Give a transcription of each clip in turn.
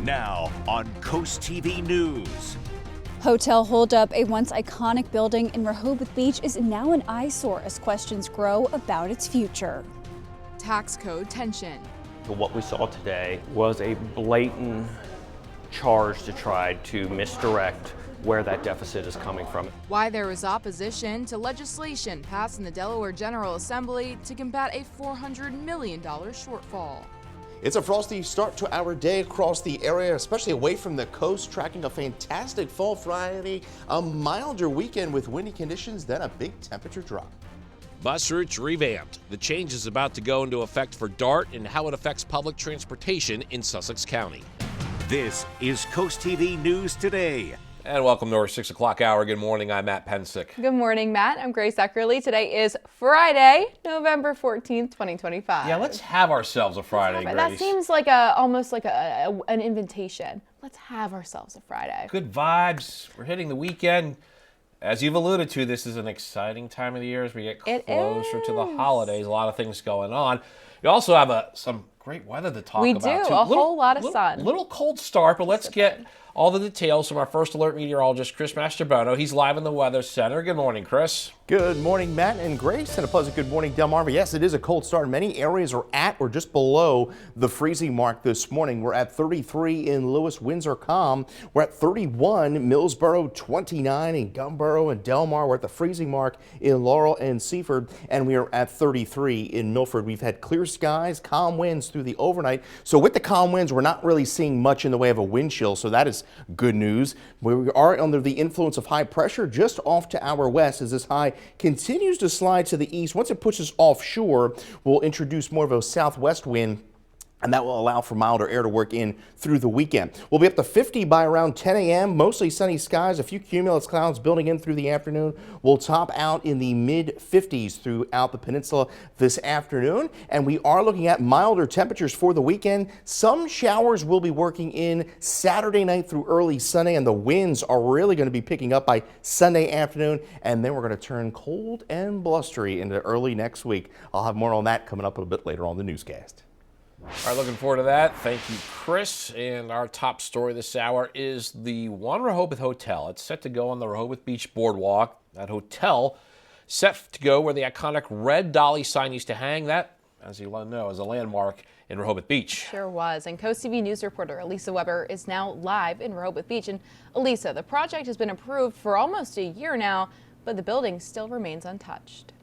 Now on CoastTV News. Hotel holdup, a once iconic building in Rehoboth Beach, is now an eyesore as questions grow about its future. Tax code tension. What we saw today was a blatant charge to try to misdirect where that deficit is coming from. Why there was opposition to legislation passed in the Delaware General Assembly to combat a $400 million shortfall. It's a frosty start to our day across the area, especially away from the coast, tracking a fantastic fall Friday, a milder weekend with windy conditions, then a big temperature drop. Bus routes revamped. The change is about to go into effect for DART and how it affects public transportation in Sussex County. This is CoastTV News Today. And welcome to our 6 o'clock hour. Good morning, I'm Matt Pensick. Good morning, Matt. I'm Grace Eckerly. Today is Friday, November 14th, 2025. Yeah, let's have ourselves a Friday, Grace. That seems like almost like an invitation. Let's have ourselves a Friday. Good vibes. We're hitting the weekend. As you've alluded to, this is an exciting time of the year as we get closer to the holidays. A lot of things going on. We also have some great weather to talk about. We do, a whole lot of sun. A little cold start, but let's get all the details from our first alert meteorologist, Chris Mastrobono. He's live in the Weather Center. Good morning, Chris. Good morning, Matt and Grace, and a pleasant good morning, Delmarva. Yes, it is a cold start. Many areas are at or just below the freezing mark this morning. We're at 33 in Lewis, Windsor, Calm. We're at 31, Millsboro, 29 in Gumboro and Delmar. We're at the freezing mark in Laurel and Seaford, and we are at 33 in Milford. We've had clear skies, calm winds through the overnight. So with the calm winds, we're not really seeing much in the way of a wind chill, so that is good news. We are under the influence of high pressure just off to our west as this high continues to slide to the east. Once it pushes offshore, we'll introduce more of a southwest wind, and that will allow for milder air to work in through the weekend. We'll be up to 50 by around 10 a.m. Mostly sunny skies, a few cumulus clouds building in through the afternoon. We'll top out in the mid-50s throughout the peninsula this afternoon. And we are looking at milder temperatures for the weekend. Some showers will be working in Saturday night through early Sunday, and the winds are really going to be picking up by Sunday afternoon. And then we're going to turn cold and blustery into early next week. I'll have more on that coming up a little bit later on the newscast. All right, looking forward to that. Thank you, Chris. And our top story this hour is the One Rehoboth Hotel. It's set to go on the Rehoboth Beach boardwalk. That hotel set to go where the iconic red dolly sign used to hang. That, as you know, is a landmark in Rehoboth Beach. Sure was. And CoastTV News reporter Elisa Weber is now live in Rehoboth Beach. And Elisa, the project has been approved for almost a year now, but the building still remains untouched.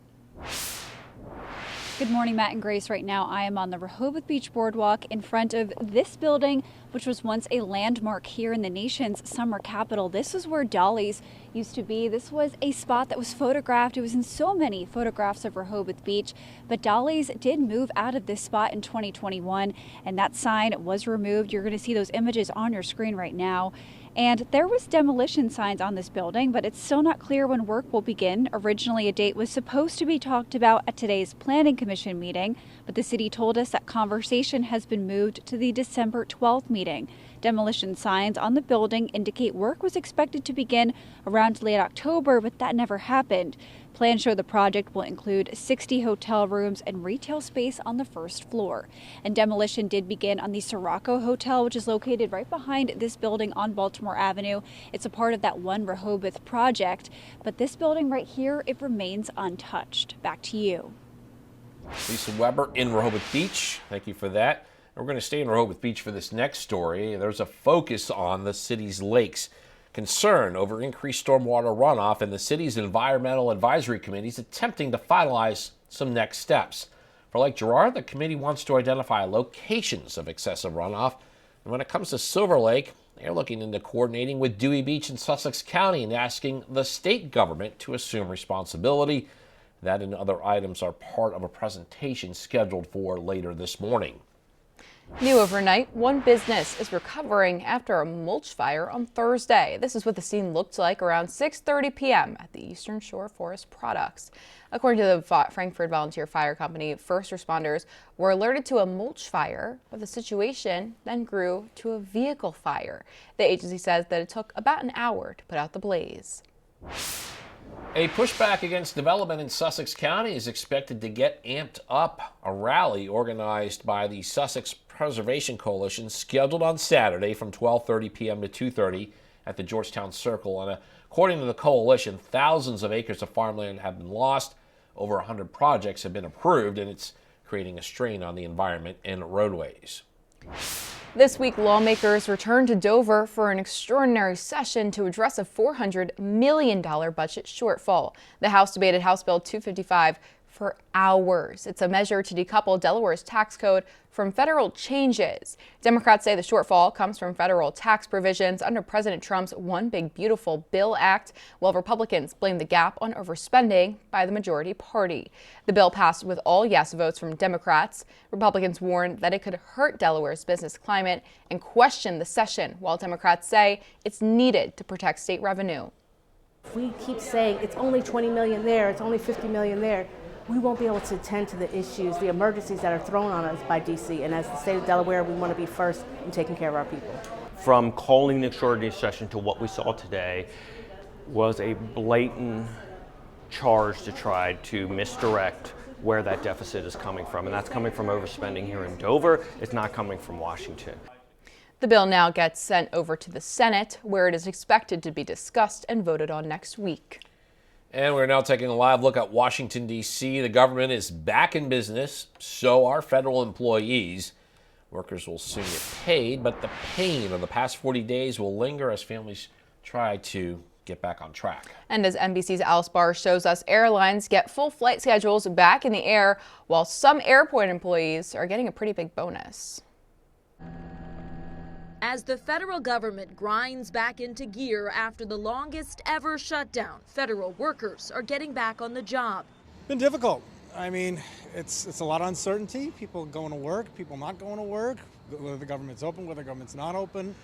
Good morning, Matt and Grace. Right now I am on the Rehoboth Beach Boardwalk in front of this building, which was once a landmark here in the nation's summer capital. This is where Dolly's used to be. This was a spot that was photographed. It was in so many photographs of Rehoboth Beach, but Dolly's did move out of this spot in 2021, and that sign was removed. You're going to see those images on your screen right now. And there was demolition signs on this building, but it's still not clear when work will begin. Originally, a date was supposed to be talked about at today's Planning Commission meeting, but the city told us that conversation has been moved to the December 12th meeting. Demolition signs on the building indicate work was expected to begin around late October, but that never happened. Plans show the project will include 60 hotel rooms and retail space on the first floor. And demolition did begin on the Sirocco Hotel, which is located right behind this building on Baltimore Avenue. It's a part of that One Rehoboth project, but this building right here, it remains untouched. Back to you. Lisa Weber in Rehoboth Beach. Thank you for that. We're going to stay in Rehoboth Beach for this next story. There's a focus on the city's lakes. Concern over increased stormwater runoff, and the city's environmental advisory committee is attempting to finalize some next steps. For Lake Girard, the committee wants to identify locations of excessive runoff. And when it comes to Silver Lake, they're looking into coordinating with Dewey Beach in Sussex County and asking the state government to assume responsibility. That and other items are part of a presentation scheduled for later this morning. New overnight, one business is recovering after a mulch fire on Thursday. This is what the scene looked like around 6:30 p.m. at the Eastern Shore Forest Products. According to the Frankfort Volunteer Fire Company, first responders were alerted to a mulch fire, but the situation then grew to a vehicle fire. The agency says that it took about an hour to put out the blaze. A pushback against development in Sussex County is expected to get amped up. A rally organized by the Sussex Preservation Coalition scheduled on Saturday from 12:30 p.m. to 2:30 at the Georgetown Circle. And according to the coalition, thousands of acres of farmland have been lost. Over 100 projects have been approved, and it's creating a strain on the environment and roadways. This week, lawmakers returned to Dover for an extraordinary session to address a $400 million budget shortfall. The House debated House Bill 255 for hours. It's a measure to decouple Delaware's tax code from federal changes. Democrats say the shortfall comes from federal tax provisions under President Trump's One Big Beautiful Bill Act, while Republicans blame the gap on overspending by the majority party. The bill passed with all yes votes from Democrats. Republicans warned that it could hurt Delaware's business climate and question the session, while Democrats say it's needed to protect state revenue. If we keep saying it's only 20 million there, it's only 50 million there, we won't be able to attend to the issues, the emergencies that are thrown on us by D.C. And as the state of Delaware, we want to be first in taking care of our people. From calling the extraordinary session to what we saw today was a blatant charge to try to misdirect where that deficit is coming from. And that's coming from overspending here in Dover. It's not coming from Washington. The bill now gets sent over to the Senate, where it is expected to be discussed and voted on next week. And we're now taking a live look at Washington, D.C. The government is back in business, so are federal employees. Workers will soon get paid, but the pain of the past 40 days will linger as families try to get back on track. And as NBC's Alice Barr shows us, airlines get full flight schedules back in the air, while some airport employees are getting a pretty big bonus. As the federal government grinds back into gear after the longest ever shutdown, federal workers are getting back on the job. Been difficult. I mean, it's a lot of uncertainty. People going to work, people not going to work, whether the government's open, whether the government's not open,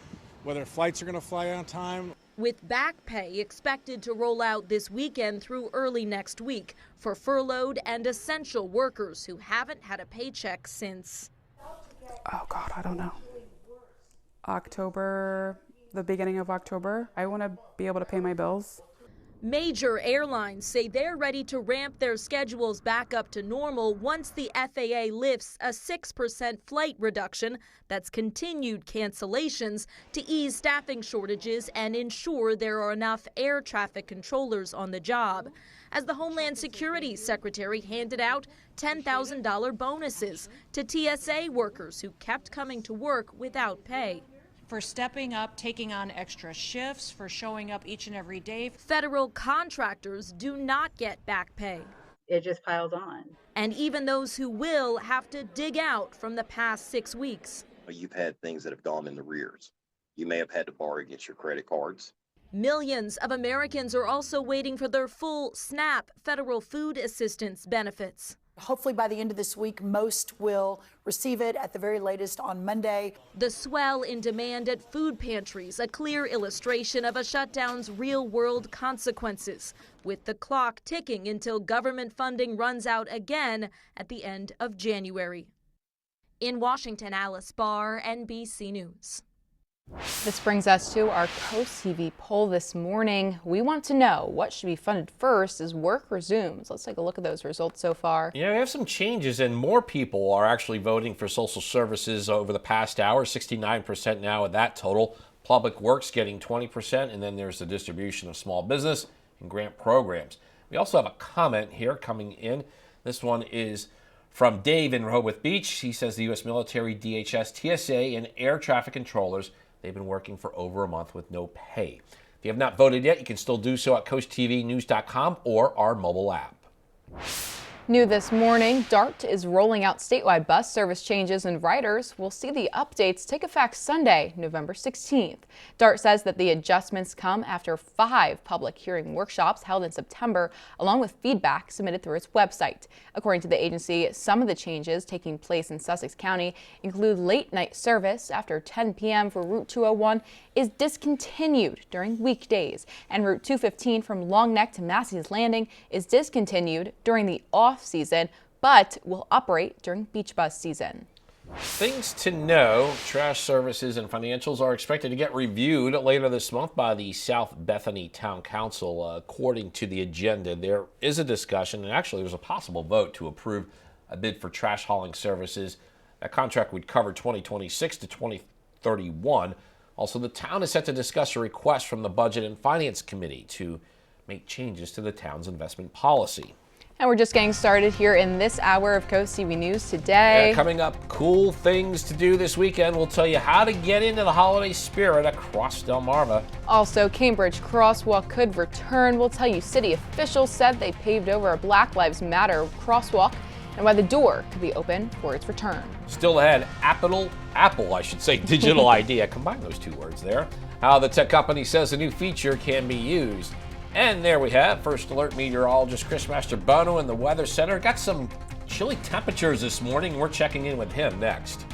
whether flights are going to fly on time. With back pay expected to roll out this weekend through early next week for furloughed and essential workers who haven't had a paycheck since, oh God, I don't know, October, the beginning of October. I want to be able to pay my bills. Major airlines say they're ready to ramp their schedules back up to normal once the FAA lifts a 6% flight reduction that's continued cancellations to ease staffing shortages and ensure there are enough air traffic controllers on the job. As the Homeland Security Secretary handed out $10,000 bonuses to TSA workers who kept coming to work without pay. For stepping up, taking on extra shifts, for showing up each and every day. Federal contractors do not get back pay. It just piles on. And even those who will have to dig out from the past 6 weeks. You've had things that have gone in the rears. You may have had to borrow against your credit cards. Millions of Americans are also waiting for their full SNAP federal food assistance benefits. Hopefully by the end of this week, most will receive it at the very latest on Monday. The swell in demand at food pantries, a clear illustration of a shutdown's real-world consequences, with the clock ticking until government funding runs out again at the end of January. In Washington, Alice Barr, NBC News. This brings us to our CoastTV poll this morning. We want to know what should be funded first as work resumes. Let's take a look at those results so far. Yeah, we have some changes, and more people are actually voting for social services over the past hour. 69% now at that total. Public Works getting 20%, and then there's the distribution of small business and grant programs. We also have a comment here coming in. This one is from Dave in Rehoboth Beach. He says the U.S. military, DHS, TSA, and air traffic controllers, they've been working for over a month with no pay. If you have not voted yet, you can still do so at CoastTVnews.com or our mobile app. New this morning, DART is rolling out statewide bus service changes, and riders will see the updates take effect Sunday, November 16th. DART says that the adjustments come after 5 public hearing workshops held in September, along with feedback submitted through its website. According to the agency, some of the changes taking place in Sussex County include late night service after 10 p.m. for Route 201 is discontinued during weekdays, and Route 215 from Long Neck to Massey's Landing is discontinued during the off-season, but will operate during beach bus season. Things to know: trash services and financials are expected to get reviewed later this month by the South Bethany Town Council. According to the agenda, there is a discussion, and actually there's a possible vote to approve a bid for trash hauling services That contract would cover 2026 to 2031. Also, the town is set to discuss a request from the Budget and Finance Committee to make changes to the town's investment policy. And we're just getting started here in this hour of Coast TV News today. Coming up, cool things to do this weekend. We'll tell you how to get into the holiday spirit across Delmarva. Also, Cambridge Crosswalk could return. We'll tell you city officials said they paved over a Black Lives Matter crosswalk and why the door could be open for its return. Still ahead, Apple, digital ID. I combined those two words there. How the tech company says a new feature can be used. And there we have First Alert meteorologist Chris Master-Bono in the Weather Center. Got some chilly temperatures this morning. We're checking in with him next.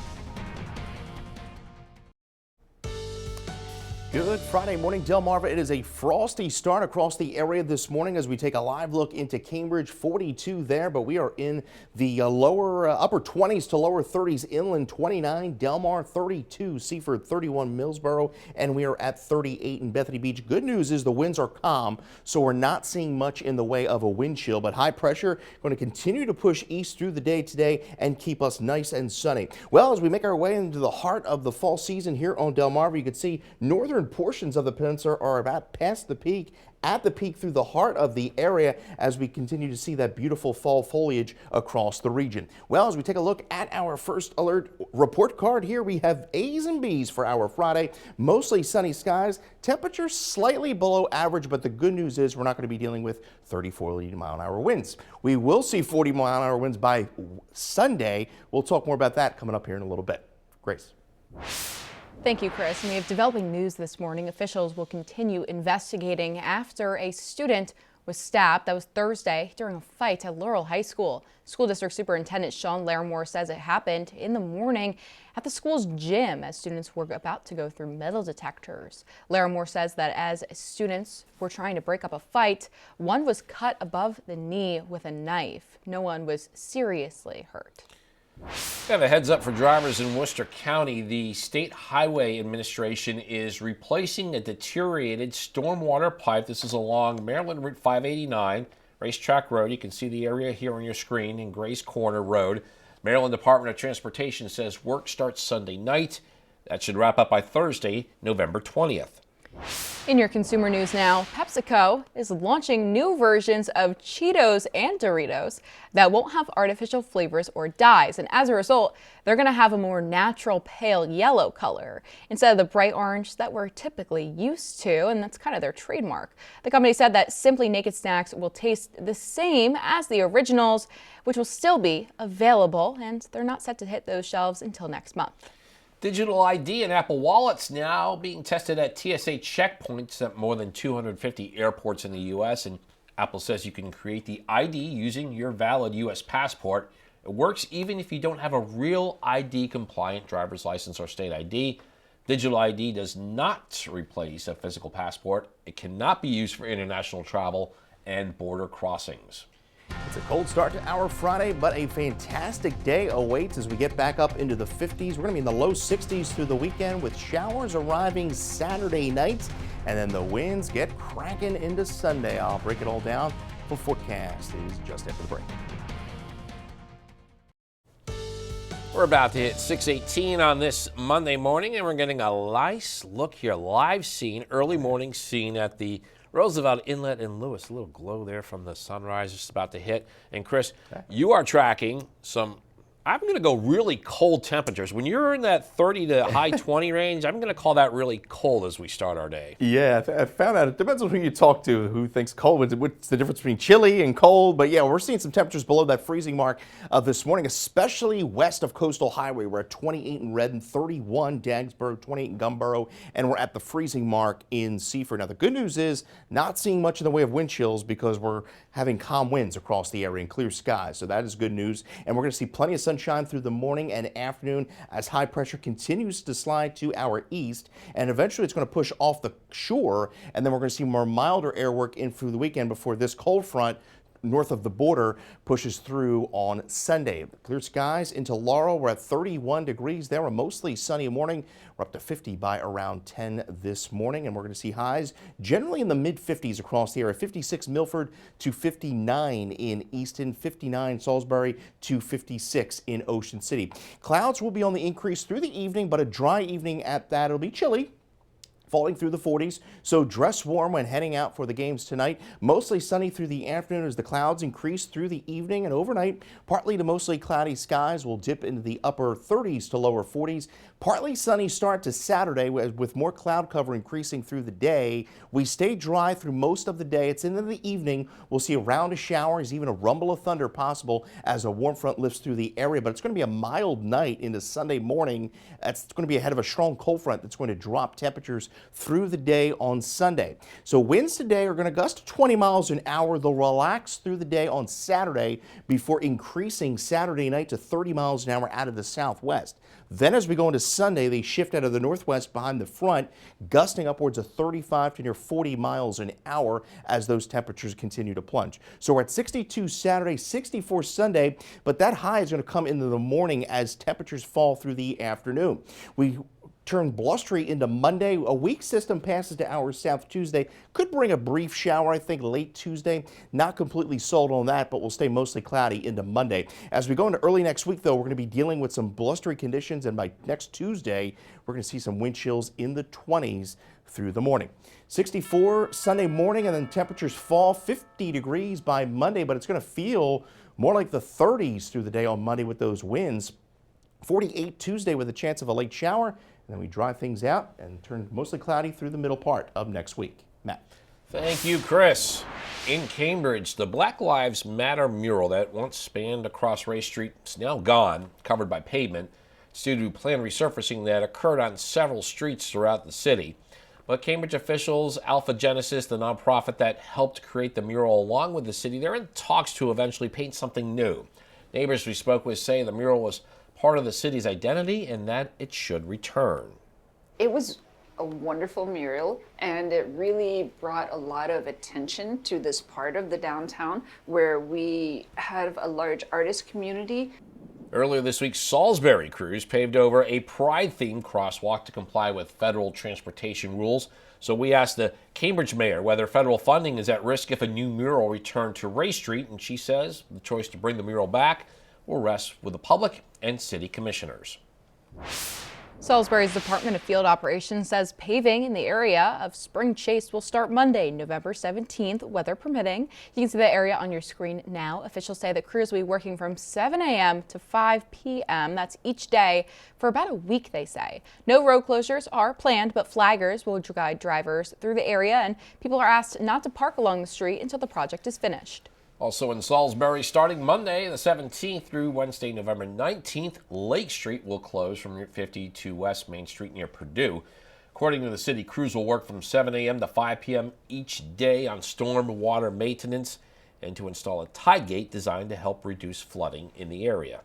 Good Friday morning, Delmarva. It is a frosty start across the area this morning as we take a live look into Cambridge. 42 there, but we are in the upper 20s to lower 30s inland. 29 Delmar, 32 Seaford, 31 Millsboro, and we are at 38 in Bethany Beach. Good news is the winds are calm, so we're not seeing much in the way of a wind chill, but high pressure going to continue to push east through the day today and keep us nice and sunny. Well, as we make our way into the heart of the fall season here on Delmarva, you can see northern portions of the peninsula are about past the peak, at the peak through the heart of the area as we continue to see that beautiful fall foliage across the region. Well, as we take a look at our First Alert report card here, we have A's and B's for our Friday. Mostly sunny skies, temperatures slightly below average, but the good news is we're not going to be dealing with 40-mile-an-hour winds. We will see 40-mile-an-hour winds by Sunday. We'll talk more about that coming up here in a little bit. Grace. Thank you, Chris. And we have developing news this morning. Officials will continue investigating after a student was stabbed. That was Thursday during a fight at Laurel High School. School District Superintendent Sean Larimore says it happened in the morning at the school's gym as students were about to go through metal detectors. Larimore says that as students were trying to break up a fight, one was cut above the knee with a knife. No one was seriously hurt. Kind of a heads up for drivers in Worcester County. The State Highway Administration is replacing a deteriorated stormwater pipe. This is along Maryland Route 589, Racetrack Road. You can see the area here on your screen in Grays Corner Road. Maryland Department of Transportation says work starts Sunday night. That should wrap up by Thursday, November 20th. In your consumer news now, PepsiCo is launching new versions of Cheetos and Doritos that won't have artificial flavors or dyes. And as a result, they're going to have a more natural pale yellow color instead of the bright orange that we're typically used to. And that's kind of their trademark. The company said that Simply Naked snacks will taste the same as the originals, which will still be available. And they're not set to hit those shelves until next month. Digital ID and Apple Wallets now being tested at TSA checkpoints at more than 250 airports in the U.S. And Apple says you can create the ID using your valid U.S. passport. It works even if you don't have a real ID-compliant driver's license or state ID. Digital ID does not replace a physical passport. It cannot be used for international travel and border crossings. It's a cold start to our Friday, but a fantastic day awaits as we get back up into the 50s. We're going to be in the low 60s through the weekend with showers arriving Saturday night, and then the winds get cracking into Sunday. I'll break it all down. The forecast is just after the break. We're about to hit 6:18 on this Monday morning, and we're getting a nice look here, live scene, early morning scene at the Roosevelt Inlet in Lewis. A little glow there from the sunrise just about to hit. And Chris, you are tracking some, I'm going to go really cold temperatures. When you're in that 30 to high 20 range, I'm going to call that really cold as we start our day. Yeah, I found out it depends on who you talk to who thinks cold. What's the difference between chilly and cold? But yeah, we're seeing some temperatures below that freezing mark this morning, especially west of Coastal Highway. We're at 28 in Redden, 31 Dagsburg, 28 in Gumboro, and we're at the freezing mark in Seaford. Now, the good news is not seeing much in the way of wind chills because we're having calm winds across the area and clear skies. So that is good news. And we're going to see plenty of sunshine through the morning and afternoon as high pressure continues to slide to our east. And eventually it's going to push off the shore. And then we're going to see more milder air work in through the weekend before this cold front north of the border pushes through on Sunday. Clear skies into Laurel. We're at 31 degrees there. A mostly sunny morning. We're up to 50 by around 10 this morning, and we're going to see highs generally in the mid-50s across the area. 56 Milford to 59 in Easton, 59 Salisbury to 56 in Ocean City. Clouds will be on the increase through the evening, but a dry evening at that. It'll be chilly, falling through the 40s, so dress warm when heading out for the games tonight. Mostly sunny through the afternoon as the clouds increase through the evening, and overnight partly to mostly cloudy skies will dip into the upper 30s to lower 40s. Partly sunny start to Saturday with more cloud cover increasing through the day. We stay dry through most of the day. It's into the evening. We'll see a round of showers, even a rumble of thunder possible as a warm front lifts through the area. But it's going to be a mild night into Sunday morning. It's going to be ahead of a strong cold front that's going to drop temperatures through the day on Sunday. So winds today are going to gust to 20 miles an hour. They'll relax through the day on Saturday before increasing Saturday night to 30 miles an hour out of the southwest. Then as we go into Sunday, they shift out of the northwest behind the front, gusting upwards of 35 to near 40 miles an hour as those temperatures continue to plunge. So we're at 62 Saturday, 64 Sunday, but that high is going to come into the morning as temperatures fall through the afternoon. We turn blustery into Monday. A weak system passes to our south Tuesday. Could bring a brief shower, I think, late Tuesday. Not completely sold on that, but we'll stay mostly cloudy into Monday. As we go into early next week, though, we're going to be dealing with some blustery conditions, and by next Tuesday, we're going to see some wind chills in the 20s through the morning. 64 Sunday morning, and then temperatures fall 50 degrees by Monday, but it's going to feel more like the 30s through the day on Monday with those winds. 48 Tuesday with a chance of a late shower. And then we dry things out and turn mostly cloudy through the middle part of next week. Matt. Thank you, Chris. In Cambridge, the Black Lives Matter mural that once spanned across Ray Street is now gone, covered by pavement. It's due to planned resurfacing that occurred on several streets throughout the city. But Cambridge officials, Alpha Genesis, the nonprofit that helped create the mural along with the city, they're in talks to eventually paint something new. Neighbors we spoke with say the mural was part of the city's identity and that it should return. It was a wonderful mural, and it really brought a lot of attention to this part of the downtown where we have a large artist community. Earlier this week, Salisbury crews paved over a Pride-themed crosswalk to comply with federal transportation rules. So we asked the Cambridge mayor whether federal funding is at risk if a new mural returned to Ray Street, and she says the choice to bring the mural back will rest with the public and city commissioners. Salisbury's Department of Field Operations says paving in the area of Spring Chase will start Monday, November 17th, weather permitting. You can see the area on your screen now. Officials say that crews will be working from 7 a.m. to 5 p.m. That's each day for about a week, they say. No road closures are planned, but flaggers will guide drivers through the area, and people are asked not to park along the street until the project is finished. Also in Salisbury, starting Monday the 17th through Wednesday, November 19th, Lake Street will close from Route 50 to West Main Street near Purdue. According to the city, crews will work from 7 a.m. to 5 p.m. each day on storm water maintenance and to install a tide gate designed to help reduce flooding in the area.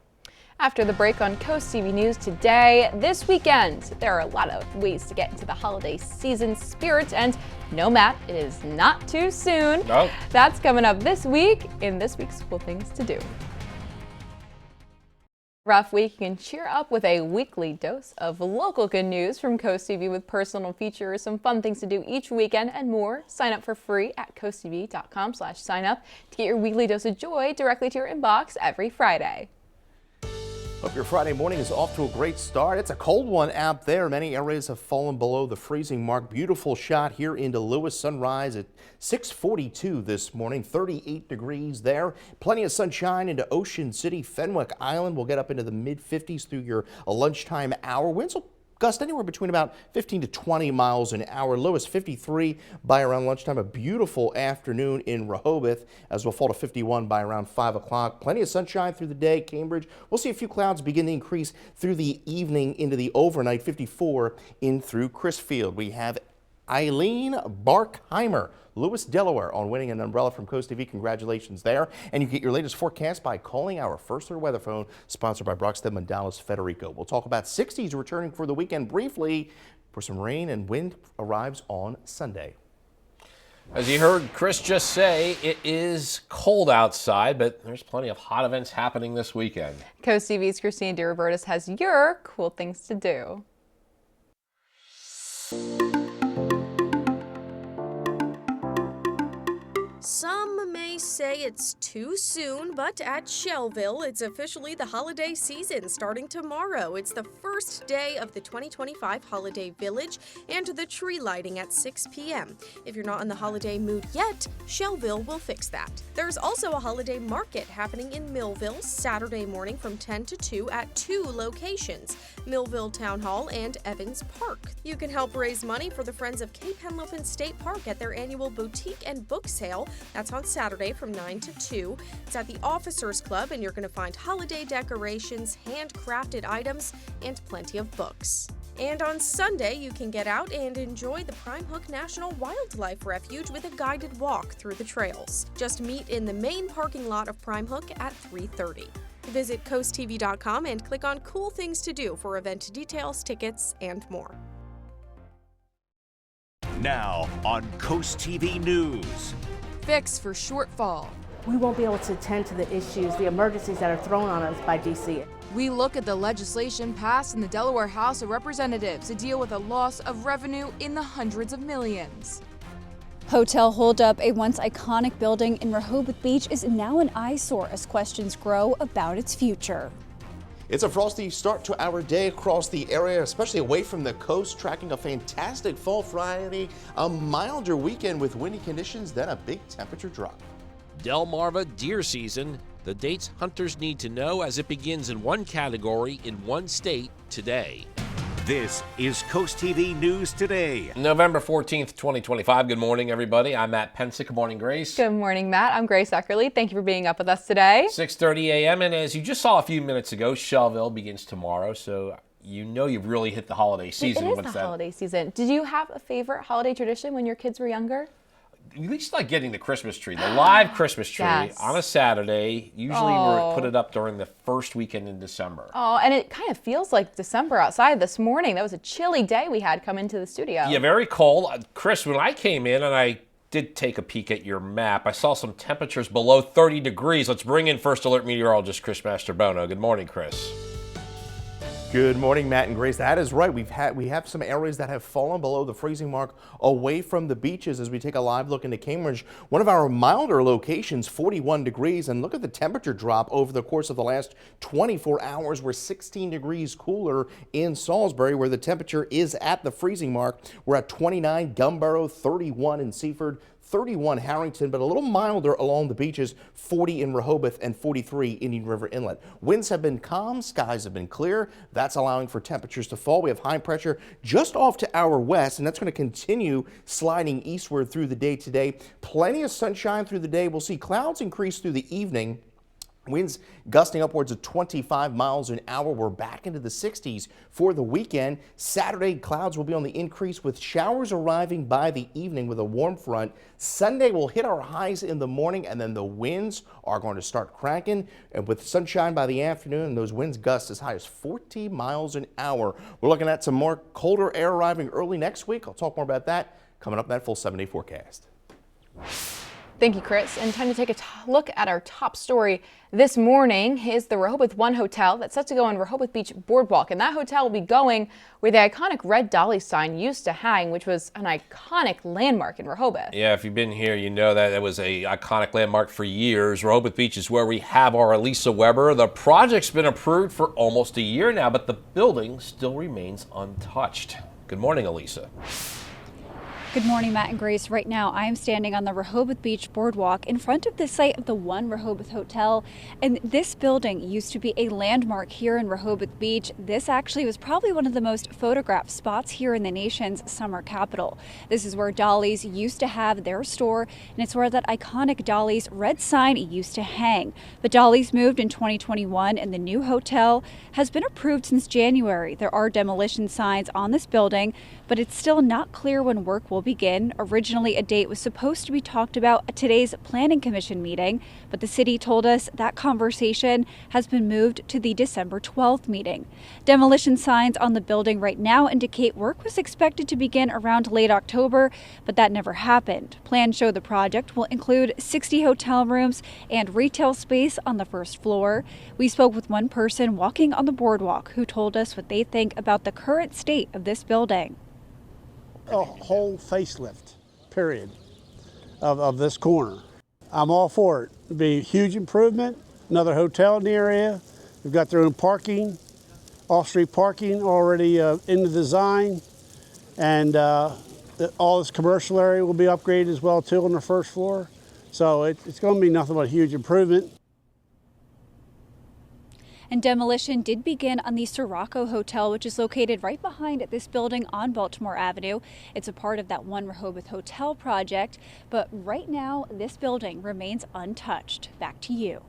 After the break on CoastTV News today, this weekend, there are a lot of ways to get into the holiday season spirit. And no, Matt, it is not too soon. No. That's coming up this week in this week's Cool Things to Do. Rough week, you can cheer up with a weekly dose of local good news from CoastTV with personal features, some fun things to do each weekend, and more. Sign up for free at coasttv.com/signup to get your weekly dose of joy directly to your inbox every Friday. Hope your Friday morning is off to a great start. It's a cold one out there. Many areas have fallen below the freezing mark. Beautiful shot here into Lewis. Sunrise at 6:42 this morning, 38 degrees there. Plenty of sunshine into Ocean City. Fenwick Island will get up into the mid-50s through your lunchtime hour. Winds will gust anywhere between about 15 to 20 miles an hour. Lewis 53 by around lunchtime. A beautiful afternoon in Rehoboth as we'll fall to 51 by around 5 o'clock. Plenty of sunshine through the day. Cambridge, we'll see a few clouds begin to increase through the evening into the overnight. 54 in through Crisfield. We have Eileen Barkheimer, Lewis, Delaware, on winning an umbrella from CoastTV. Congratulations there. And you get your latest forecast by calling our First Alert Weather Phone, sponsored by Brock Stedman, Dallas Federico. We'll talk about 60s returning for the weekend briefly, for some rain and wind arrives on Sunday. As you heard Chris just say, it is cold outside, but there's plenty of hot events happening this weekend. Coast TV's Christina DeRobertis has your cool things to do. Some may say it's too soon, but at Shellville, it's officially the holiday season starting tomorrow. It's the first day of the 2025 Holiday Village and the tree lighting at 6 p.m. If you're not in the holiday mood yet, Shellville will fix that. There's also a holiday market happening in Millville Saturday morning from 10 to 2 at 2 locations, Millville Town Hall and Evans Park. You can help raise money for the Friends of Cape Henlopen State Park at their annual boutique and book sale. That's on Saturday from 9 to 2. It's at the Officers Club, and you're going to find holiday decorations, handcrafted items, and plenty of books. And on Sunday, you can get out and enjoy the Prime Hook National Wildlife Refuge with a guided walk through the trails. Just meet in the main parking lot of Prime Hook at 3:30. Visit CoastTV.com and click on Cool Things to Do for event details, tickets, and more. Now on Coast TV News. Fix for shortfall. We won't be able to attend to the issues, the emergencies that are thrown on us by DC. We look at the legislation passed in the Delaware House of Representatives to deal with a loss of revenue in the hundreds of millions. Hotel holdup, a once iconic building in Rehoboth Beach, is now an eyesore as questions grow about its future. It's a frosty start to our day across the area, especially away from the coast, tracking a fantastic fall Friday, a milder weekend with windy conditions, then a big temperature drop. Delmarva deer season, the dates hunters need to know as it begins in one category in one state today. This is Coast TV News Today. November 14th, 2025. Good morning, everybody. I'm Matt Pensick. Good morning, Grace. Good morning, Matt. I'm Grace Eckerly. Thank you for being up with us today. 6:30 a.m. And as you just saw a few minutes ago, Shellville begins tomorrow. So you know you've really hit the holiday season. It is the holiday season. Did you have a favorite holiday tradition when your kids were younger? At least like getting the Christmas tree, the live Christmas tree on a Saturday. Usually we put it up during the first weekend in December. Oh, and it kind of feels like December outside this morning. That was a chilly day we had come into the studio. Yeah, very cold. Chris, when I came in and I did take a peek at your map, I saw some temperatures below 30 degrees. Let's bring in First Alert meteorologist Chris Mastrobono. Good morning, Chris. Good morning, Matt and Grace. That is right. We have some areas that have fallen below the freezing mark away from the beaches as we take a live look into Cambridge. One of our milder locations, 41 degrees. And look at the temperature drop over the course of the last 24 hours. We're 16 degrees cooler in Salisbury, where the temperature is at the freezing mark. We're at 29 Gumboro, 31 in Seaford, 31 Harrington, but a little milder along the beaches, 40 in Rehoboth and 43 Indian River Inlet. Winds have been calm, skies have been clear. That's allowing for temperatures to fall. We have high pressure just off to our west, and that's going to continue sliding eastward through the day today. Plenty of sunshine through the day. We'll see clouds increase through the evening. Winds gusting upwards of 25 miles an hour. We're back into the 60s for the weekend. Saturday, clouds will be on the increase with showers arriving by the evening with a warm front. Sunday, we'll hit our highs in the morning, and then the winds are going to start cranking. And with sunshine by the afternoon, those winds gust as high as 40 miles an hour. We're looking at some more colder air arriving early next week. I'll talk more about that coming up in that full 7-day forecast. Thank you, Chris. And time to take a look at our top story this morning is the Rehoboth One Hotel that's set to go on Rehoboth Beach Boardwalk. And that hotel will be going where the iconic red dolly sign used to hang, which was an iconic landmark in Rehoboth. Yeah, if you've been here, you know that it was an iconic landmark for years. Rehoboth Beach is where we have our Elisa Weber. The project's been approved for almost a year now, but the building still remains untouched. Good morning, Elisa. Good morning, Matt and Grace. Right now, I am standing on the Rehoboth Beach Boardwalk in front of the site of the One Rehoboth Hotel. And this building used to be a landmark here in Rehoboth Beach. This actually was probably one of the most photographed spots here in the nation's summer capital. This is where Dolly's used to have their store, and it's where that iconic Dolly's red sign used to hang. But Dolly's moved in 2021, and the new hotel has been approved since January. There are demolition signs on this building, but it's still not clear when work will will begin. Originally, a date was supposed to be talked about at today's Planning Commission meeting, but the city told us that conversation has been moved to the December 12th meeting. Demolition signs on the building right now indicate work was expected to begin around late October, but that never happened. Plans show the project will include 60 hotel rooms and retail space on the first floor. We spoke with one person walking on the boardwalk who told us what they think about the current state of this building. A whole facelift, period, of this corner. I'm all for it. It'd be a huge improvement, another hotel in the area. We've got their own parking, off-street parking already in the design, and all this commercial area will be upgraded as well too on the first floor. So it's going to be nothing but a huge improvement. And demolition did begin on the Sirocco Hotel, which is located right behind this building on Baltimore Avenue. It's a part of that One Rehoboth Hotel project, but right now this building remains untouched. Back to you.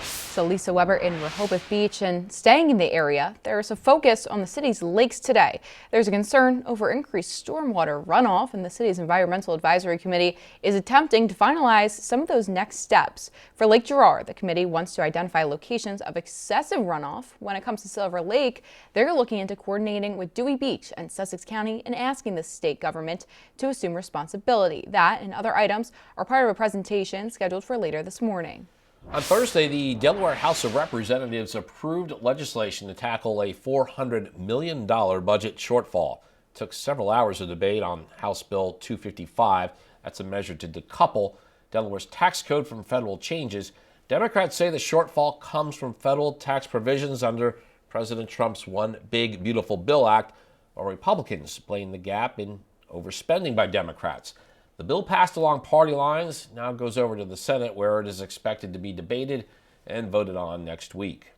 So Lisa Weber in Rehoboth Beach, and staying in the area, there's a focus on the city's lakes today. There's a concern over increased stormwater runoff, and the city's Environmental Advisory Committee is attempting to finalize some of those next steps. For Lake Girard, the committee wants to identify locations of excessive runoff. When it comes to Silver Lake, they're looking into coordinating with Dewey Beach and Sussex County and asking the state government to assume responsibility. That and other items are part of a presentation scheduled for later this morning. On Thursday, the Delaware House of Representatives approved legislation to tackle a $400 million budget shortfall. It took several hours of debate on House Bill 255. That's a measure to decouple Delaware's tax code from federal changes. Democrats say the shortfall comes from federal tax provisions under President Trump's One Big Beautiful Bill Act, while Republicans blame the gap in overspending by Democrats. The bill passed along party lines, now goes over to the Senate, where it is expected to be debated and voted on next week.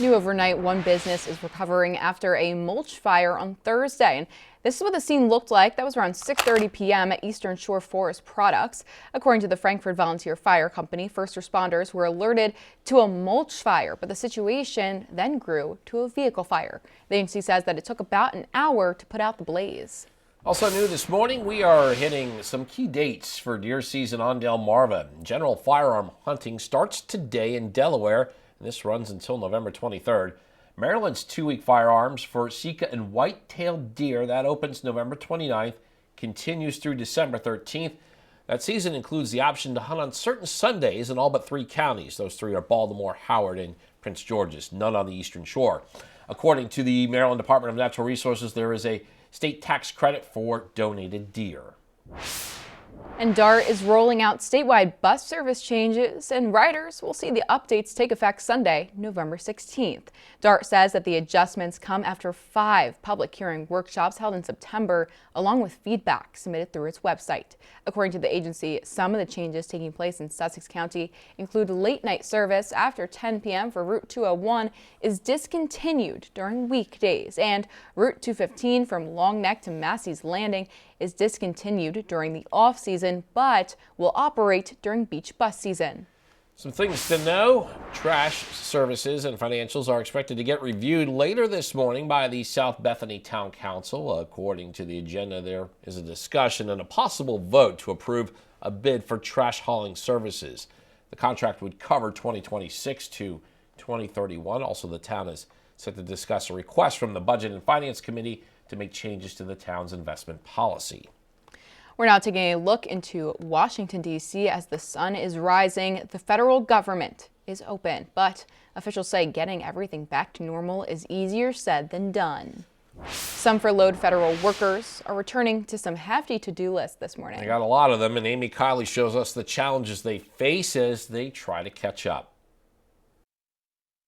New overnight, one business is recovering after a mulch fire on Thursday. And this is what the scene looked like. That was around 6:30 p.m. at Eastern Shore Forest Products. According to the Frankfort Volunteer Fire Company, first responders were alerted to a mulch fire, but the situation then grew to a vehicle fire. The agency says that it took about an hour to put out the blaze. Also new this morning, we are hitting some key dates for deer season on Delmarva. General firearm hunting starts today in Delaware, and this runs until November 23rd. Maryland's 2-week firearms for Sika and white-tailed deer, that opens November 29th, continues through December 13th. That season includes the option to hunt on certain Sundays in all but 3 counties. Those 3 are Baltimore, Howard, and Prince George's, none on the Eastern Shore. According to the Maryland Department of Natural Resources, there is a state tax credit for donated deer. And DART is rolling out statewide bus service changes, and riders will see the updates take effect Sunday, November 16th. DART says that the adjustments come after 5 public hearing workshops held in September, along with feedback submitted through its website. According to the agency, some of the changes taking place in Sussex County include late night service after 10 p.m. for Route 201 is discontinued during weekdays, and Route 215 from Long Neck to Massey's Landing is discontinued during the off-season, but will operate during beach bus season. Some things to know. Trash services and financials are expected to get reviewed later this morning by the South Bethany Town Council. According to the agenda, there is a discussion and a possible vote to approve a bid for trash hauling services. The contract would cover 2026 to 2031. Also, the town is set to discuss a request from the Budget and Finance Committee to make changes to the town's investment policy. We're now taking a look into Washington, D.C. as the sun is rising. The federal government is open, but officials say getting everything back to normal is easier said than done. Some furloughed federal workers are returning to some hefty to-do lists this morning. They got a lot of them, and Amy Kiley shows us the challenges they face as they try to catch up.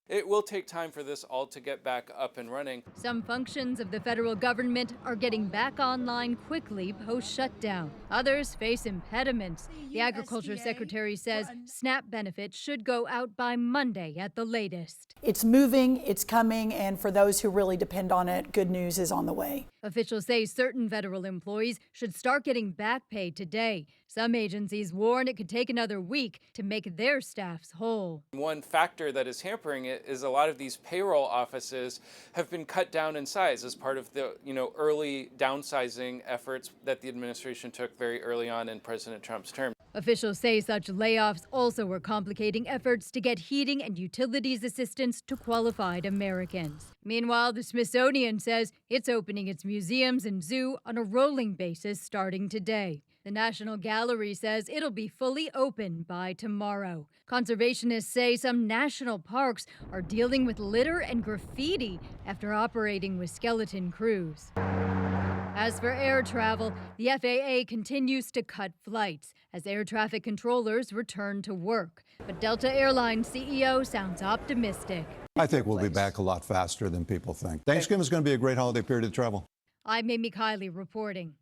It will take time for this all to get back up and running. Some functions of the federal government are getting back online quickly post-shutdown. Others face impediments. The Agriculture Secretary says SNAP benefits should go out by Monday at the latest. It's moving, it's coming, and for those who really depend on it, good news is on the way. Officials say certain federal employees should start getting back pay today. Some agencies warn it could take another week to make their staffs whole. One factor that is hampering it is a lot of these payroll offices have been cut down in size as part of the early downsizing efforts that the administration took very early on in President Trump's term. Officials say such layoffs also were complicating efforts to get heating and utilities assistance to qualified Americans. Meanwhile, the Smithsonian says it's opening its museums and zoo on a rolling basis starting today. The National Gallery says it'll be fully open by tomorrow. Conservationists say some national parks are dealing with litter and graffiti after operating with skeleton crews. As for air travel, the FAA continues to cut flights as air traffic controllers return to work. But Delta Airlines CEO sounds optimistic. I think we'll be back a lot faster than people think. Thanksgiving is going to be a great holiday period of travel. I'm Amy Kiley reporting.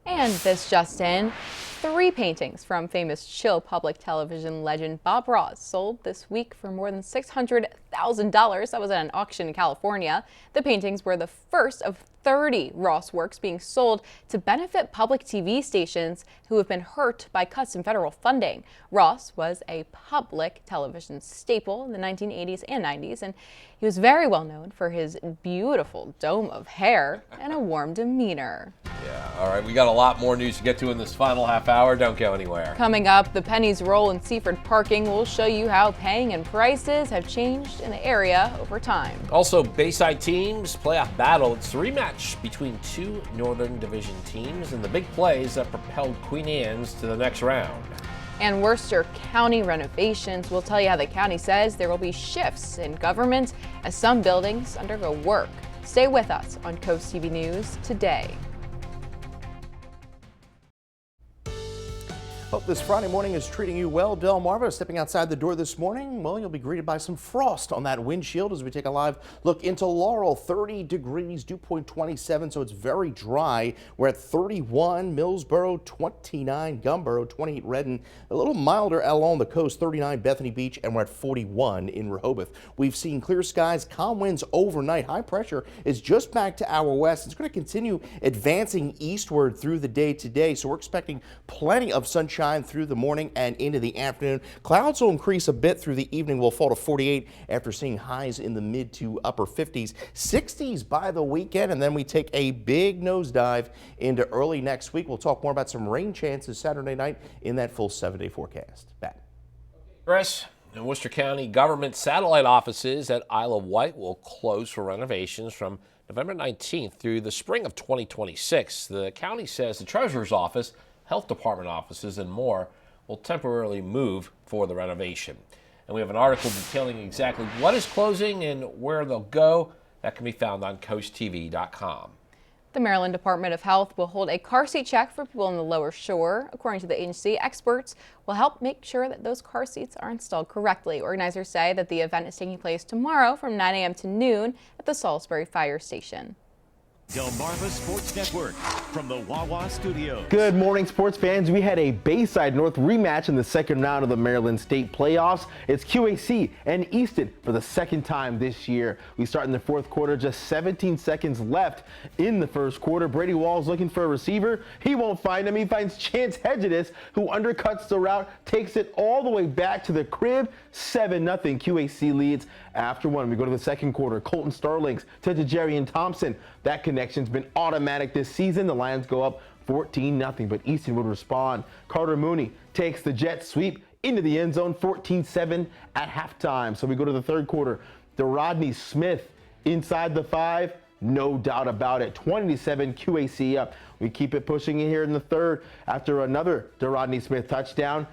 And this just in, 3 paintings from famous Chill public television legend Bob Ross sold this week for more than $600,000. That was at an auction in California. The paintings were the first of 30 Ross works being sold to benefit public TV stations who have been hurt by cuts in federal funding. Ross was a public television staple in the 1980s and 90s, and he was very well known for his beautiful dome of hair and a warm demeanor. Yeah, all right, we got a lot more news to get to in this final half hour. Don't go anywhere. Coming up, the penny's role in Seaford parking will show you how paying and prices have changed in the area over time. Also, Bayside teams playoff battle. It's a rematch between 2 Northern Division teams and the big plays that propelled Queen Anne's to the next round. And Worcester County renovations will tell you how the county says there will be shifts in government as some buildings undergo work. Stay with us on Coast TV News today. Hope this Friday morning is treating you well. Delmarva stepping outside the door this morning. Well, you'll be greeted by some frost on that windshield as we take a live look into Laurel. 30 degrees, dew point 27, so it's very dry. We're at 31, Millsboro 29, Gumboro 28, Redden. A little milder along the coast, 39, Bethany Beach, and we're at 41 in Rehoboth. We've seen clear skies, calm winds overnight. High pressure is just back to our west. It's going to continue advancing eastward through the day today, so we're expecting plenty of sunshine through the morning and into the afternoon. Clouds will increase a bit through the evening. We'll fall to 48 after seeing highs in the mid to upper 50s. 60s by the weekend, and then we take a big nosedive into early next week. We'll talk more about some rain chances Saturday night in that full 7-day forecast. Back. Chris, in Worcester County, government satellite offices at Isle of Wight will close for renovations from November 19th through the spring of 2026. The county says the Treasurer's Office, Health Department offices, and more will temporarily move for the renovation. And we have an article detailing exactly what is closing and where they'll go. That can be found on CoastTV.com. The Maryland Department of Health will hold a car seat check for people on the lower shore. According to the agency, experts will help make sure that those car seats are installed correctly. Organizers say that the event is taking place tomorrow from 9 a.m. to noon at the Salisbury Fire Station. Delmarva Sports Network from the Wawa Studios. Good morning, sports fans. We had a Bayside North rematch in the second round of the Maryland State playoffs. It's QAC and Easton for the second time this year. We start in the fourth quarter, just 17 seconds left in the first quarter. Brady Wall's looking for a receiver. He won't find him. He finds Chance Hedges, who undercuts the route, takes it all the way back to the crib. 7-0 QAC leads after one. We go to the second quarter. Colton Starlings to Jerry and Thompson. That connection's been automatic this season. The Lions go up 14-0, but Easton would respond. Carter Mooney takes the jet sweep into the end zone, 14-7 at halftime. So we go to the third quarter. DeRodney Smith inside the 5, no doubt about it. 20-7 QAC up. We keep it pushing in here in the third after another DeRodney Smith touchdown.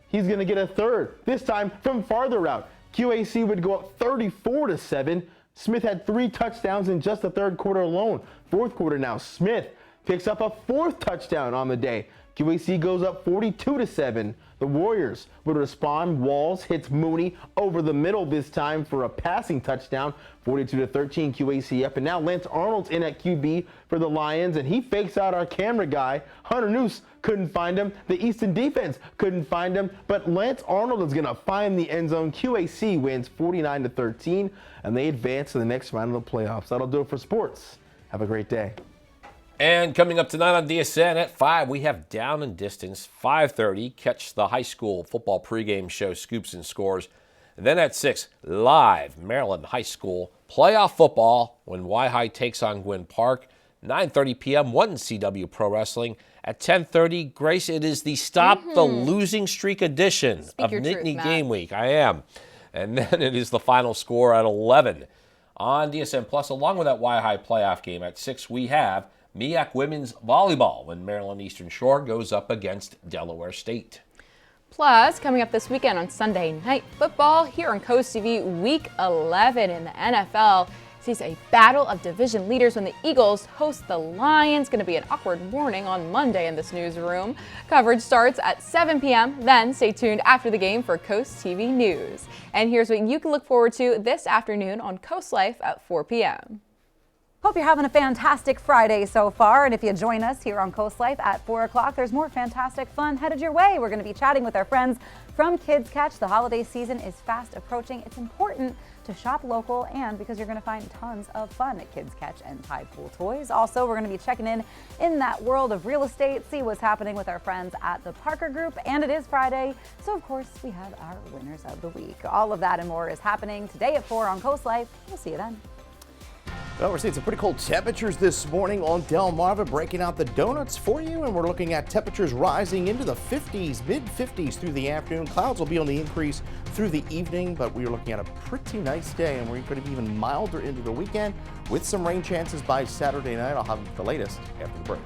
He's going to get a third, this time from farther out. QAC would go up 34-7. Smith had 3 touchdowns in just the third quarter alone. Fourth quarter now, Smith picks up a 4th touchdown on the day. QAC goes up 42-7. The Warriors would respond. Walls hits Mooney over the middle this time for a passing touchdown. 42-13 QAC up. And now Lance Arnold's in at QB for the Lions, and he fakes out our camera guy. Hunter Noose couldn't find him. The Easton defense couldn't find him, but Lance Arnold is going to find the end zone. QAC wins 49-13, and they advance to the next round of the playoffs. That'll do it for sports. Have a great day. And coming up tonight on DSN at 5, we have Down and Distance. 5:30, catch the high school football pregame show Scoops and Scores. And then at 6, live Maryland High School playoff football when Y-High takes on Gwynn Park. 9:30 p.m. One CW Pro Wrestling. At 10:30, Grace, it is the Stop the Losing Streak edition of Nittany Game Week. I am. And then it is the final score at 11 on DSM Plus, along with that Y-High playoff game. At 6, we have MEAC Women's Volleyball when Maryland Eastern Shore goes up against Delaware State. Plus, coming up this weekend on Sunday Night Football here on Coast TV, Week 11 in the NFL sees a battle of division leaders when the Eagles host the Lions. Going to be an awkward morning on Monday in this newsroom. Coverage starts at 7 p.m. Then stay tuned after the game for Coast TV News. And here's what you can look forward to this afternoon on Coast Life at 4 p.m. Hope you're having a fantastic Friday so far, and if you join us here on Coast Life at 4 o'clock, there's more fantastic fun headed your way. We're going to be chatting with our friends from Kids Catch. The holiday season is fast approaching. It's important to shop local, and because you're going to find tons of fun at Kids Catch and Tide Pool Toys. Also, we're going to be checking in that world of real estate, see what's happening with our friends at the Parker Group, and it is Friday, so of course we have our winners of the week. All of that and more is happening today at 4 on Coast Life. We'll see you then. Well, we're seeing some pretty cold temperatures this morning on Delmarva, breaking out the donuts for you, and we're looking at temperatures rising into the 50s, mid-50s through the afternoon. Clouds will be on the increase through the evening, but we are looking at a pretty nice day, and we're going to be even milder into the weekend with some rain chances by Saturday night. I'll have the latest after the break.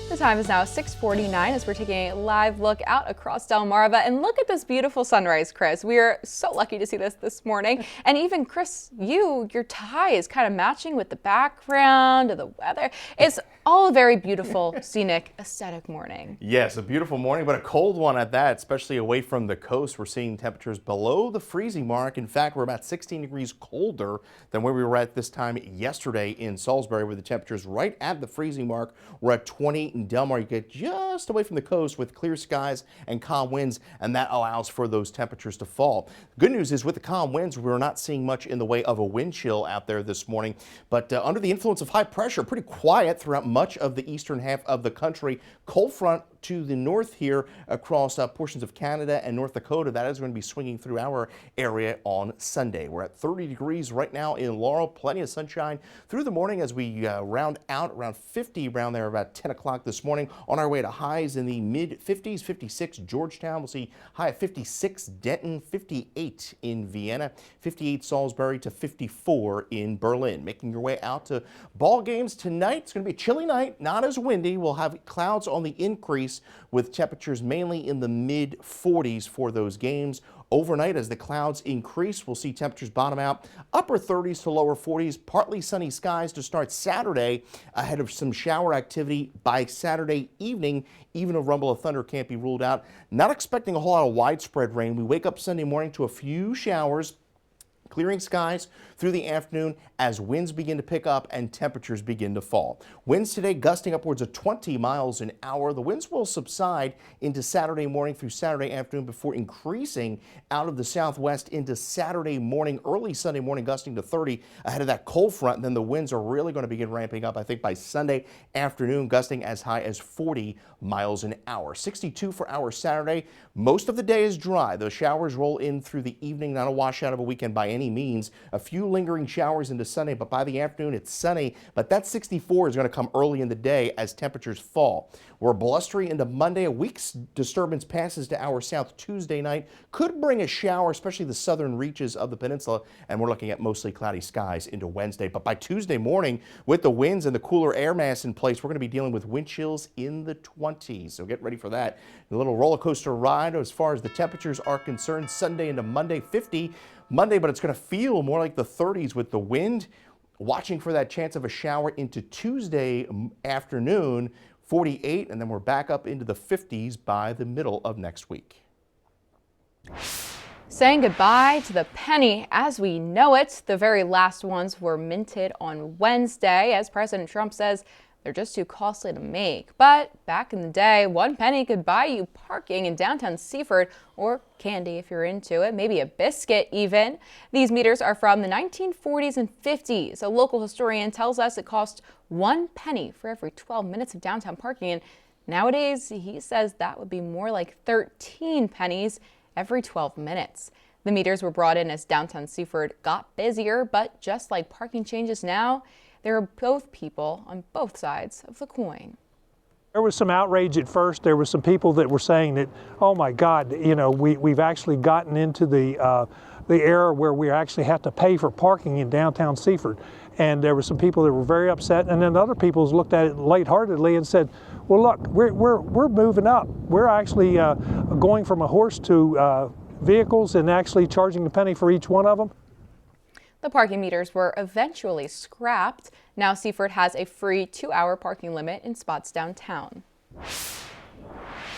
The time is now 6:49 as we're taking a live look out across Delmarva, and look at this beautiful sunrise, Chris. We are so lucky to see this morning. And even Chris, your tie is kind of matching with the background of the weather. It's all a very beautiful, scenic, aesthetic morning. Yes, a beautiful morning, but a cold one at that, especially away from the coast. We're seeing temperatures below the freezing mark. In fact, we're about 16 degrees colder than where we were at this time yesterday in Salisbury, where the temperatures right at the freezing mark. We're at 20 in Delmar. You get just away from the coast with clear skies and calm winds, and that allows for those temperatures to fall. Good news is with the calm winds, we're not seeing much in the way of a wind chill out there this morning, but under the influence of high pressure, pretty quiet throughout much of the eastern half of the country. Cold front to the north here across portions of Canada and North Dakota. That is going to be swinging through our area on Sunday. We're at 30 degrees right now in Laurel. Plenty of sunshine through the morning as we round out around 50 around there about 10 o'clock this morning. On our way to highs in the mid-50s, 56 Georgetown. We'll see high of 56 Denton, 58 in Vienna, 58 Salisbury to 54 in Berlin. Making your way out to ball games tonight. It's going to be a chilly night, not as windy. We'll have clouds on the increase with temperatures mainly in the mid-40s for those games. Overnight, as the clouds increase, we'll see temperatures bottom out upper 30s to lower 40s. Partly sunny skies to start Saturday ahead of some shower activity by Saturday evening. Even a rumble of thunder can't be ruled out. Not expecting a whole lot of widespread rain. We wake up Sunday morning to a few showers. Clearing skies through the afternoon as winds begin to pick up and temperatures begin to fall. Winds today gusting upwards of 20 miles an hour. The winds will subside into Saturday morning through Saturday afternoon before increasing out of the southwest into Saturday morning, early Sunday morning, gusting to 30 ahead of that cold front. And then the winds are really going to begin ramping up, I think, by Sunday afternoon, gusting as high as 40 miles an hour. 62 for our Saturday. Most of the day is dry. Those showers roll in through the evening, not a washout of a weekend by any means. A few lingering showers into Sunday, but by the afternoon it's sunny. But that 64 is going to come early in the day as temperatures fall. We're blustery into Monday. A week's disturbance passes to our south Tuesday night. Could bring a shower, especially the southern reaches of the peninsula, and we're looking at mostly cloudy skies into Wednesday. But by Tuesday morning, with the winds and the cooler air mass in place, we're going to be dealing with wind chills in the 20s. So get ready for that. A little roller coaster ride as far as the temperatures are concerned. Sunday into Monday, 50 Monday, but it's going to feel more like the 30s with the wind. Watching for that chance of a shower into Tuesday afternoon, 48, and then we're back up into the 50s by the middle of next week. Saying goodbye to the penny as we know it. The very last ones were minted on Wednesday, as President Trump says they're just too costly to make. But back in the day, 1 penny could buy you parking in downtown Seaford, or candy if you're into it, maybe a biscuit even. These meters are from the 1940s and 50s. A local historian tells us it cost 1 penny for every 12 minutes of downtown parking. And nowadays, he says that would be more like 13 pennies every 12 minutes. The meters were brought in as downtown Seaford got busier, but just like parking changes now, there are both people on both sides of the coin. There was some outrage at first. There were some people that were saying that, oh my God, you know, we've actually gotten into the era where we actually have to pay for parking in downtown Seaford. And there were some people that were very upset, and then other people looked at it lightheartedly and said, well, look, we're moving up. We're actually going from a horse to vehicles and actually charging a penny for each one of them. The parking meters were eventually scrapped. Now Seaford has a free 2-hour parking limit in spots downtown.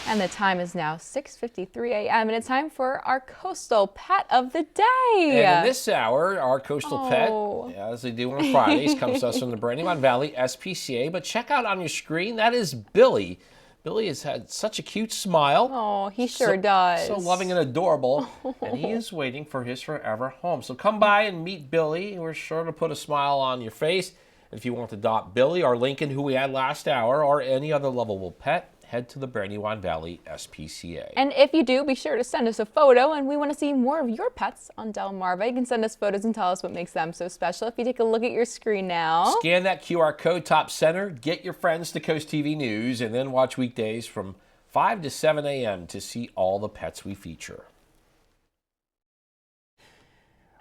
And the time is now 6:53 a.m. and it's time for our coastal pet of the day. And in this hour, our coastal pet, as they do on Fridays, comes to us from the Brandywine Valley SPCA. But check out on your screen, that is Billy. Billy has had such a cute smile. Oh, he sure does. So loving and adorable. And he is waiting for his forever home. So come by and meet Billy. We're sure to put a smile on your face. If you want to adopt Billy or Lincoln, who we had last hour, or any other lovable pet, head to the Brandywine Valley SPCA. And if you do, be sure to send us a photo, and we want to see more of your pets on Delmarva. You can send us photos and tell us what makes them so special. If you take a look at your screen now. Scan that QR code top center, get your friends to Coast TV News, and then watch weekdays from 5 to 7 a.m. to see all the pets we feature.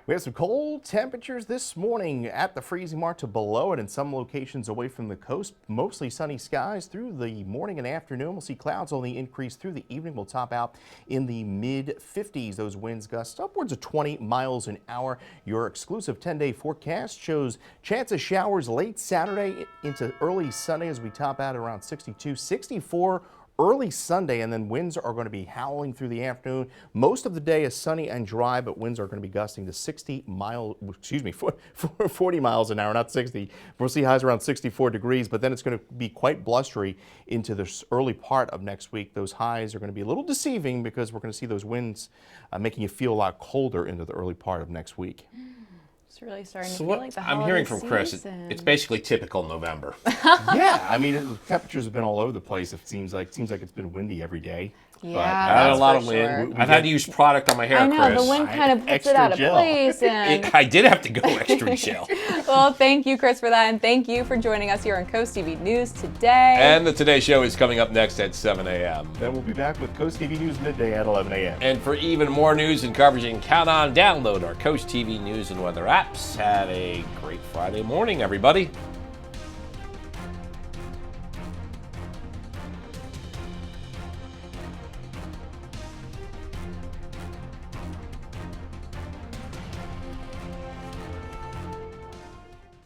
We have some cold temperatures this morning at the freezing mark to below it in some locations away from the coast. Mostly sunny skies through the morning and afternoon. We'll see clouds only increase through the evening. We'll top out in the mid-50s. Those winds gust upwards of 20 miles an hour. Your exclusive 10-day forecast shows chance of showers late Saturday into early Sunday as we top out around 62, 64 early Sunday, and then winds are going to be howling through the afternoon. Most of the day is sunny and dry, but winds are going to be gusting to 40 miles an hour, not 60. We'll see highs around 64 degrees, but then it's going to be quite blustery into the early part of next week. Those highs are going to be a little deceiving because we're going to see those winds making you feel a lot colder into the early part of next week. It's really starting to So feel what like the I'm holiday hearing from Chris, season. it's basically typical November. Yeah, I mean, the temperatures have been all over the place. It seems like it's been windy every day. Yeah, I had a lot of wind. I've had to use product on my hair, I know, Chris. the wind kind of puts it out of place. And I did have to go extra gel. Well, thank you, Chris, for that, and thank you for joining us here on Coast TV News today. And the Today Show is coming up next at 7 a.m. Then we'll be back with Coast TV News midday at 11 a.m. And for even more news and coverage, and count on, download our Coast TV News and weather apps. Have a great Friday morning, everybody.